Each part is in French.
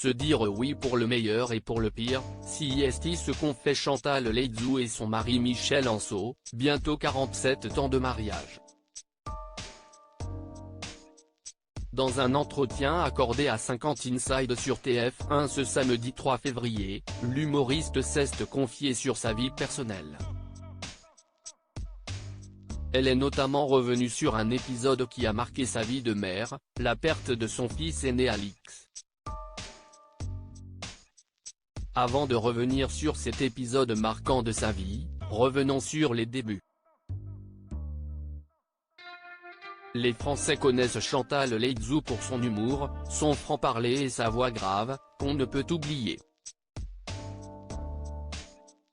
Se dire oui pour le meilleur et pour le pire, c'est ce qu'ont fait Chantal Laizou et son mari Michel Anso, bientôt 47 ans de mariage. Dans un entretien accordé à 50 Inside sur TF1 ce samedi 3 février, l'humoriste s'est confié sur sa vie personnelle. Elle est notamment revenue sur un épisode qui a marqué sa vie de mère, la perte de son fils aîné Alix. Avant de revenir sur cet épisode marquant de sa vie, revenons sur les débuts. Les Français connaissent Chantal Laizou pour son humour, son franc-parler et sa voix grave, qu'on ne peut oublier.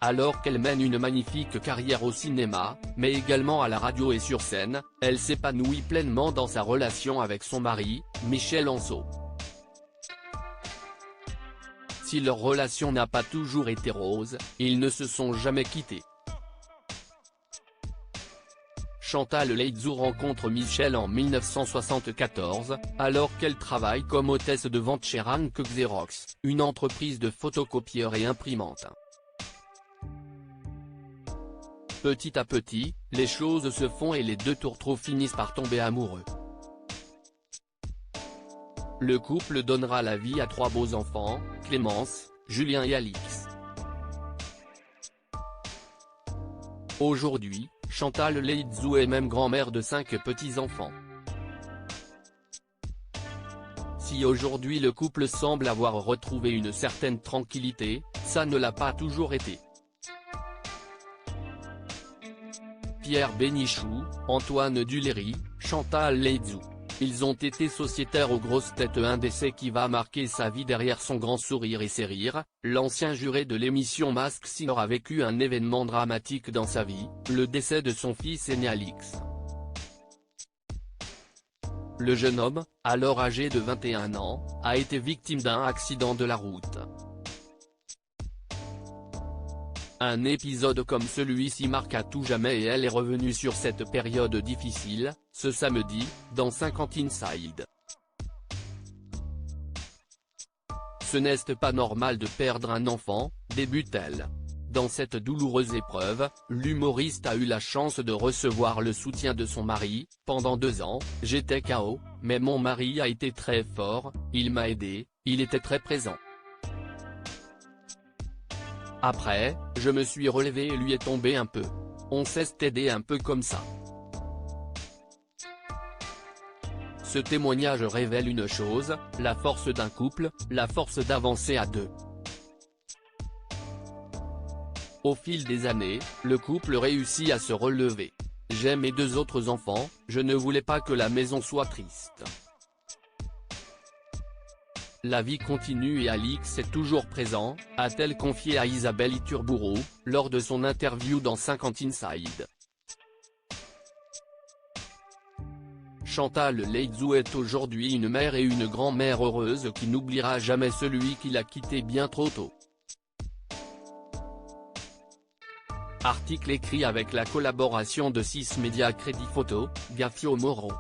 Alors qu'elle mène une magnifique carrière au cinéma, mais également à la radio et sur scène, elle s'épanouit pleinement dans sa relation avec son mari, Michel Anso. Si leur relation n'a pas toujours été rose, ils ne se sont jamais quittés. Chantal Laizou rencontre Michel en 1974, alors qu'elle travaille comme hôtesse de vente chez Rank Xerox, une entreprise de photocopieurs et imprimantes. Petit à petit, les choses se font et les deux tourtereaux finissent par tomber amoureux. Le couple donnera la vie à 3 beaux enfants, Clémence, Julien et Alix. Aujourd'hui, Chantal Laizou est même grand-mère de 5 petits-enfants. Si aujourd'hui le couple semble avoir retrouvé une certaine tranquillité, ça ne l'a pas toujours été. Pierre Bénichou, Antoine Duléry, Chantal Laizou. Ils ont été sociétaires aux grosses têtes. Un décès qui va marquer sa vie. Derrière son grand sourire et ses rires, l'ancien juré de l'émission Masked Singer a vécu un événement dramatique dans sa vie, le décès de son fils aîné Alix. Le jeune homme, alors âgé de 21 ans, a été victime d'un accident de la route. Un épisode comme celui-ci marque à tout jamais et elle est revenue sur cette période difficile, ce samedi, dans 50 Inside. Ce n'est pas normal de perdre un enfant, débute-t-elle. Dans cette douloureuse épreuve, l'humoriste a eu la chance de recevoir le soutien de son mari. Pendant 2 ans, j'étais KO, mais mon mari a été très fort, il m'a aidé, il était très présent. Après, je me suis relevé et lui est tombé un peu. On s'est aidé un peu comme ça. Ce témoignage révèle une chose, la force d'un couple, la force d'avancer à 2. Au fil des années, le couple réussit à se relever. J'ai mes 2 autres enfants, je ne voulais pas que la maison soit triste. La vie continue et Alix est toujours présent, a-t-elle confié à Isabelle Iturburu, lors de son interview dans 50 Inside. Chantal Laizou est aujourd'hui une mère et une grand-mère heureuse qui n'oubliera jamais celui qui l'a quittée bien trop tôt. Article écrit avec la collaboration de 6 médias Crédit Photo, Gafio Moreau.